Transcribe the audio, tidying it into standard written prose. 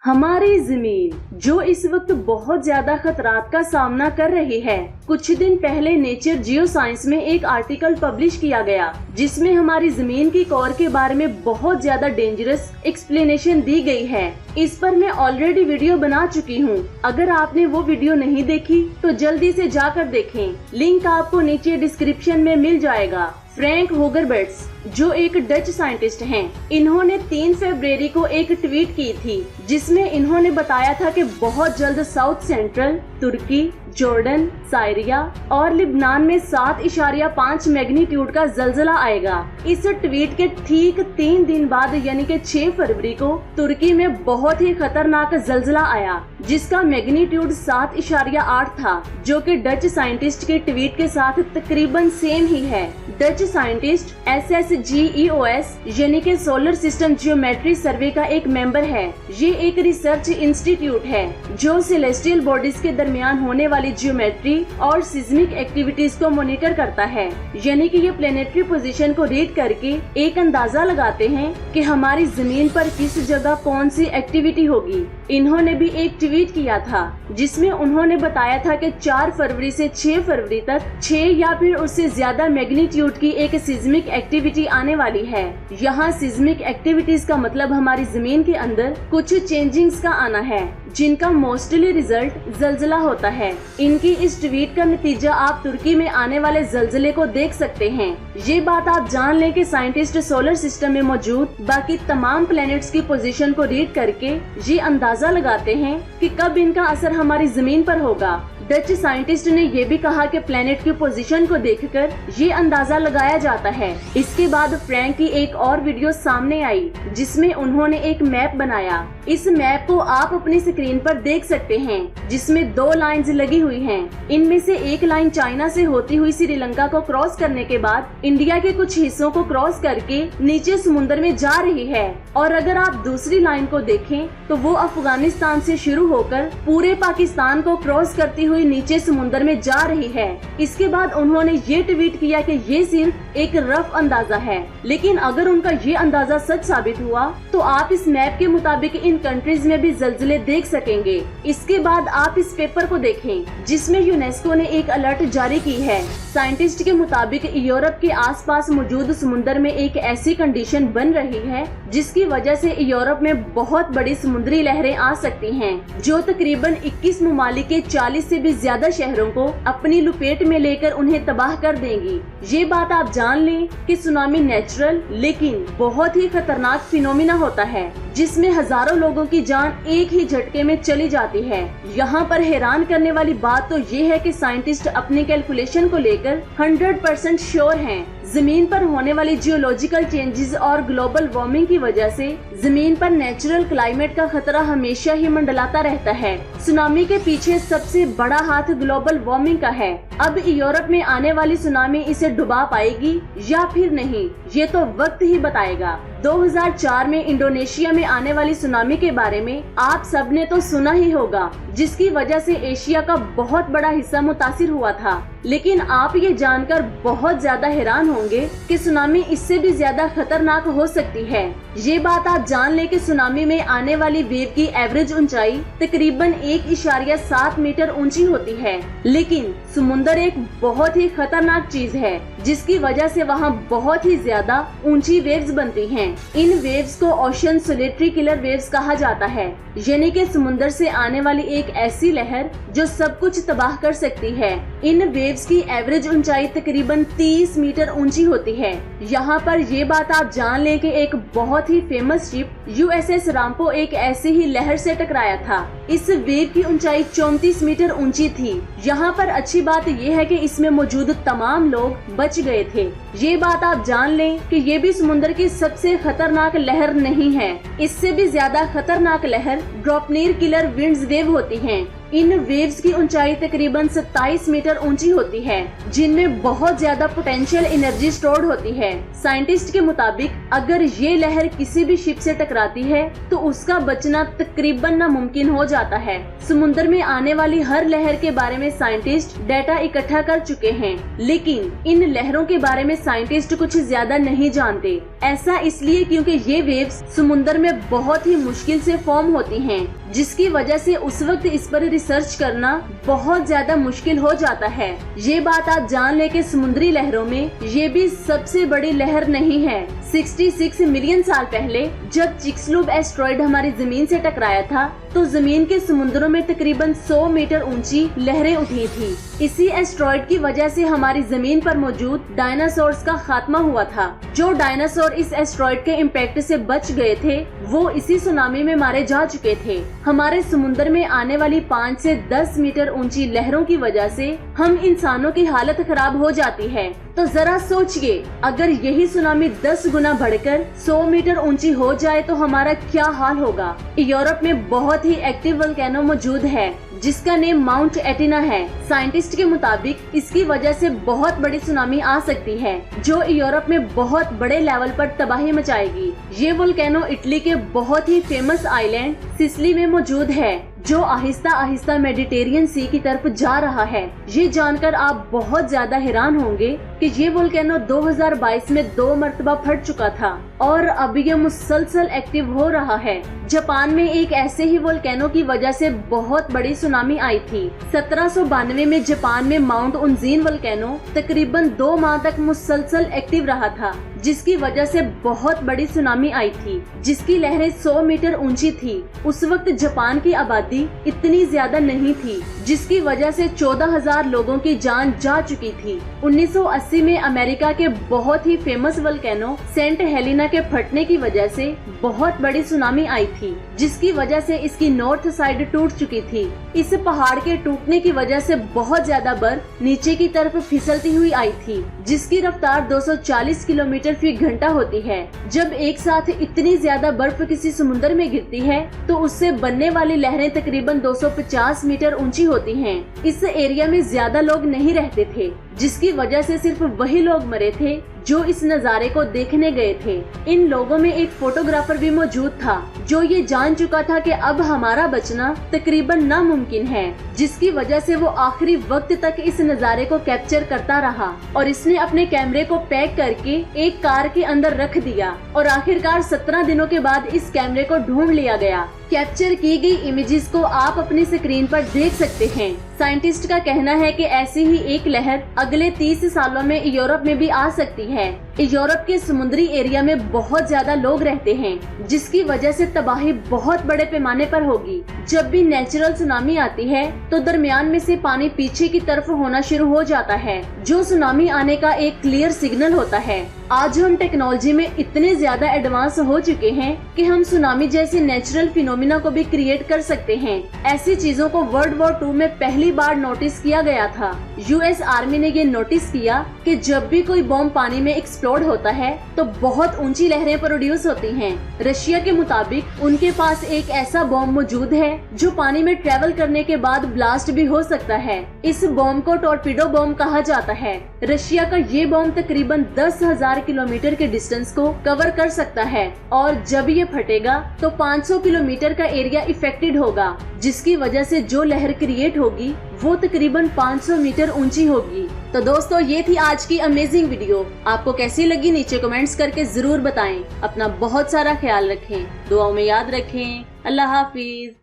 हमारी जमीन जो इस वक्त बहुत ज्यादा खतरात का सामना कर रही है। कुछ दिन पहले नेचर जियो साइंस में एक आर्टिकल पब्लिश किया गया जिसमें हमारी जमीन की कोर के बारे में बहुत ज्यादा डेंजरस एक्सप्लेनेशन दी गई है। इस पर मैं ऑलरेडी वीडियो बना चुकी हूँ। अगर आपने वो वीडियो नहीं देखी तो जल्दी से जाकर देखें। लिंक आपको नीचे डिस्क्रिप्शन में मिल जाएगा। फ्रैंक होगरबर्ट्स जो एक डच साइंटिस्ट हैं, इन्होंने 3 फरवरी को एक ट्वीट की थी जिसमें इन्होंने बताया था कि बहुत जल्द साउथ सेंट्रल तुर्की, जॉर्डन, सीरिया और लिबनान में 7.5 मैग्नीट्यूड का जलजला आएगा। इस ट्वीट के ठीक 3 दिन बाद यानी कि 6 फरवरी को तुर्की में बहुत ही खतरनाक जलजला आया जिसका मैग्नीट्यूड 7.8 था, जो कि डच साइंटिस्ट के ट्वीट के साथ तकरीबन सेम ही है। डच साइंटिस्ट SSGEOS यानी कि सोलर सिस्टम जियोमेट्री सर्वे का एक मेंबर है। ये एक रिसर्च इंस्टीट्यूट है जो सेलेस्टियल बॉडीज के दरमियान होने वाली जियोमेट्री और सिस्मिक एक्टिविटीज को मॉनिटर करता है। यानी कि ये प्लेनेटरी पोजीशन को रीड करके एक अंदाजा लगाते हैं कि हमारी जमीन पर किस जगह कौन सी एक्टिविटी होगी। इन्होंने भी एक ट्वीट किया था जिसमें उन्होंने बताया था कि 4 फरवरी से 6 फरवरी तक 6 या फिर उससे ज्यादा मैग्नीट्यूड की एक सिस्मिक एक्टिविटी आने वाली है। यहाँ सिस्मिक एक्टिविटीज का मतलब हमारी जमीन के अंदर कुछ चेंजिंग्स का आना है जिनका मोस्टली रिजल्ट जलजला होता है। इनकी इस ट्वीट का नतीजा आप तुर्की में आने वाले जलजले को देख सकते हैं। ये बात आप जान लें कि साइंटिस्ट सोलर सिस्टम में मौजूद बाकी तमाम प्लैनेट्स की पोजीशन को रीड करके ये अंदाजा लगाते हैं कि कब इनका असर हमारी जमीन पर होगा। डच साइंटिस्ट ने ये भी कहा कि प्लैनेट की पोजीशन को देखकर ये अंदाजा लगाया जाता है। इसके बाद फ्रैंक की एक और वीडियो सामने आई जिसमें उन्होंने एक मैप बनाया। इस मैप को आप अपनी स्क्रीन पर देख सकते हैं जिसमें 2 लाइंस लगी हुई हैं। इनमें से एक लाइन चाइना से होती हुई श्रीलंका को क्रॉस करने के बाद इंडिया के कुछ हिस्सों को क्रॉस करके नीचे समुद्र में जा रही है, और अगर आप दूसरी लाइन को देखें तो वो अफगानिस्तान से शुरू होकर पूरे पाकिस्तान को क्रॉस करती हुई नीचे समुद्र में जा रही है। इसके बाद उन्होंने ये ट्वीट किया कि ये सिर्फ एक रफ अंदाजा है, लेकिन अगर उनका ये अंदाजा सच साबित हुआ तो आप इस मैप के मुताबिक इन कंट्रीज में भी जलजले देख सकेंगे। इसके बाद आप इस पेपर को देखें जिसमें यूनेस्को ने एक अलर्ट जारी की है। साइंटिस्ट के मुताबिक यूरोप के आसपास मौजूद समुद्र में एक ऐसी कंडीशन बन रही है जिसकी वजह से यूरोप में बहुत बड़ी समुद्री लहरें आ सकती हैं, जो तकरीबन 21 ममालिक के 40 से भी ज्यादा शहरों को अपनी लपेट में लेकर उन्हें तबाह कर देंगी। ये बात आप जान लें कि सुनामी नेचुरल लेकिन बहुत ही खतरनाक फिनोमिना होता है जिसमें हजारों लोगों की जान एक ही झटके में चली जाती है। यहाँ पर हैरान करने वाली बात तो ये है कि साइंटिस्ट अपनी कैलकुलेशन को लेकर 100% श्योर हैं। जमीन पर होने वाली जियोलॉजिकल चेंजेस और ग्लोबल वार्मिंग की वजह से जमीन पर नेचुरल क्लाइमेट का खतरा हमेशा ही मंडलाता रहता है। सुनामी के पीछे सबसे बड़ा हाथ ग्लोबल वार्मिंग का है। अब यूरोप में आने वाली सुनामी इसे डुबा पाएगी या फिर नहीं, ये तो वक्त ही बताएगा। 2004 में इंडोनेशिया में आने वाली सुनामी के बारे में आप सबने तो सुना ही होगा, जिसकी वजह से एशिया का बहुत बड़ा हिस्सा मुतासिर हुआ था। लेकिन आप ये जानकर बहुत ज्यादा हैरान होंगे कि सुनामी इससे भी ज्यादा खतरनाक हो सकती है। ये बात आप जान लें कि सुनामी में आने वाली वेव की एवरेज ऊंचाई तकरीबन 1.7 मीटर ऊंची होती है। लेकिन समुंदर एक बहुत ही खतरनाक चीज है जिसकी वजह से वहाँ बहुत ही ज्यादा ऊंची वेव्स बनती हैं। इन वेव्स को ओशन सोलेटरी किलर वेव्स कहा जाता है, यानी कि समुंदर से आने वाली एक ऐसी लहर जो सब कुछ तबाह कर सकती है। इन वेव्स की एवरेज ऊंचाई तकरीबन 30 मीटर ऊंची होती है। यहाँ पर ये बात आप जान लें कि एक बहुत ही फेमस शिप USS रामपो एक ऐसी ही लहर से टकराया था। इस वेव की ऊंचाई 34 मीटर ऊंची थी। यहाँ पर अच्छी बात यह है कि इसमें मौजूद तमाम लोग बच गए थे। ये बात आप जान लें कि ये भी समुद्र की सबसे खतरनाक लहर नहीं है। इससे भी ज्यादा खतरनाक लहर ड्रॉपनीर किलर विंड्स वेव होती हैं। इन वेव्स की ऊंचाई तकरीबन 27 मीटर ऊंची होती है, जिनमें बहुत ज्यादा पोटेंशियल एनर्जी स्टोर्ड होती है। साइंटिस्ट के मुताबिक अगर ये लहर किसी भी शिप से टकराती है तो उसका बचना तकरीबन नामुमकिन हो जाता है। समुद्र में आने वाली हर लहर के बारे में साइंटिस्ट डाटा इकट्ठा कर चुके हैं, लेकिन इन लहरों के बारे में साइंटिस्ट कुछ ज्यादा नहीं जानते। ऐसा इसलिए क्योंकि ये वेव्स समुद्र में बहुत ही मुश्किल से फॉर्म होती हैं, जिसकी वजह से उस वक्त इस पर रिसर्च करना बहुत ज्यादा मुश्किल हो जाता है। ये बात आप जान ले कि समुद्री लहरों में ये भी सबसे बड़ी लहर नहीं है। 66 मिलियन साल पहले जब चिक्सलूब एस्ट्रॉइड हमारी जमीन से टकराया था तो जमीन के समुद्रों में तकरीबन 100 मीटर ऊंची लहरें उठी थी। इसी एस्ट्रॉइड की वजह से हमारी जमीन पर मौजूद डायनासोर्स का खात्मा हुआ था। जो डायनासोर इस एस्ट्रॉइड के इम्पैक्ट से बच गए थे वो इसी सुनामी में मारे जा चुके थे। हमारे समुद्र में आने वाली 5 से 10 मीटर ऊंची लहरों की वजह से हम इंसानों की हालत खराब हो जाती है। तो जरा सोचिए, अगर यही सुनामी 10 गुना बढ़कर 100 मीटर ऊंची हो जाए तो हमारा क्या हाल होगा। यूरोप में बहुत ही एक्टिव वोल्केनो मौजूद है जिसका नेम माउंट एटिना है। साइंटिस्ट के मुताबिक इसकी वजह से बहुत बड़ी सुनामी आ सकती है जो यूरोप में बहुत बड़े लेवल पर तबाही मचाएगी। ये वोल्केनो इटली के बहुत ही फेमस आइलैंड सिसिली में मौजूद है जो आहिस्ता आहिस्ता मेडिटेरियन सी की तरफ जा रहा है। ये जानकर आप बहुत ज्यादा हैरान होंगे कि ये वोल्केनो 2022 में 2 मरतबा फट चुका था और अब ये मुसलसल एक्टिव हो रहा है। जापान में एक ऐसे ही वोल्केनो की वजह से बहुत बड़ी सुनामी आई थी। 1792 में जापान में माउंट उनजीन वोल्केनो तकरीबन 2 माह तक मुसलसल एक्टिव रहा था, जिसकी वजह से बहुत बड़ी सुनामी आई थी जिसकी लहरें 100 मीटर ऊंची थी। उस वक्त जापान की आबादी इतनी ज्यादा नहीं थी, जिसकी वजह से 14,000 लोगों की जान जा चुकी थी। 1980 में अमेरिका के बहुत ही फेमस वोल्केनो सेंट हेलेना के फटने की वजह से बहुत बड़ी सुनामी आई थी, जिसकी वजह से इसकी नॉर्थ साइड टूट चुकी थी। इस पहाड़ के टूटने की वजह से बहुत ज्यादा बर्फ नीचे की तरफ फिसलती हुई आई थी, जिसकी रफ्तार 240 किलोमीटर फी घंटा होती है। जब एक साथ इतनी ज्यादा बर्फ किसी समुद्र में गिरती है तो उससे बनने वाली लहरें तकरीबन 250 मीटर ऊंची होती हैं। इस एरिया में ज्यादा लोग नहीं रहते थे, जिसकी वजह से सिर्फ वही लोग मरे थे जो इस नज़ारे को देखने गए थे। इन लोगों में एक फोटोग्राफर भी मौजूद था जो ये जान चुका था कि अब हमारा बचना तकरीबन नामुमकिन है, जिसकी वजह से वो आखिरी वक्त तक इस नज़ारे को कैप्चर करता रहा और इसने अपने कैमरे को पैक करके एक कार के अंदर रख दिया और आखिरकार 17 दिनों के बाद इस कैमरे को ढूंढ लिया गया। कैप्चर की गई इमेजेस को आप अपनी स्क्रीन पर देख सकते हैं। साइंटिस्ट का कहना है कि ऐसी ही एक लहर अगले 30 सालों में यूरोप में भी आ सकती है। यूरोप के समुद्री एरिया में बहुत ज्यादा लोग रहते हैं, जिसकी वजह से तबाही बहुत बड़े पैमाने पर होगी। जब भी नेचुरल सुनामी आती है तो दरमियान में से पानी पीछे की तरफ होना शुरू हो जाता है, जो सुनामी आने का एक क्लियर सिग्नल होता है। आज हम टेक्नोलॉजी में इतने ज्यादा एडवांस हो चुके हैं कि हम सुनामी जैसी नेचुरल फिनोमिना को भी क्रिएट कर सकते हैं। ऐसी चीजों को वर्ल्ड वॉर 2 में पहली बार नोटिस किया गया था। यूएस आर्मी ने ये नोटिस किया कि जब भी कोई बॉम्ब पानी में एक्सप्लोड होता है तो बहुत ऊंची लहरें प्रोड्यूस होती हैं। रशिया के मुताबिक उनके पास एक ऐसा बॉम्ब मौजूद है जो पानी में ट्रेवल करने के बाद ब्लास्ट भी हो सकता है। इस बॉम्ब को टॉर्पीडो बॉम्ब कहा जाता है। रशिया का ये बॉम्ब तकरीबन 10,000 किलोमीटर के डिस्टेंस को कवर कर सकता है और जब ये फटेगा तो 500 किलोमीटर का एरिया इफेक्टेड होगा, जिसकी वजह से जो लहर क्रिएट होगी वो तकरीबन 500 मीटर ऊंची होगी। तो दोस्तों, ये थी आज की अमेजिंग वीडियो। आपको कैसी लगी नीचे कमेंट्स करके जरूर बताएं। अपना बहुत सारा ख्याल रखें, दुआओं में याद रखें। अल्लाह हाफिज।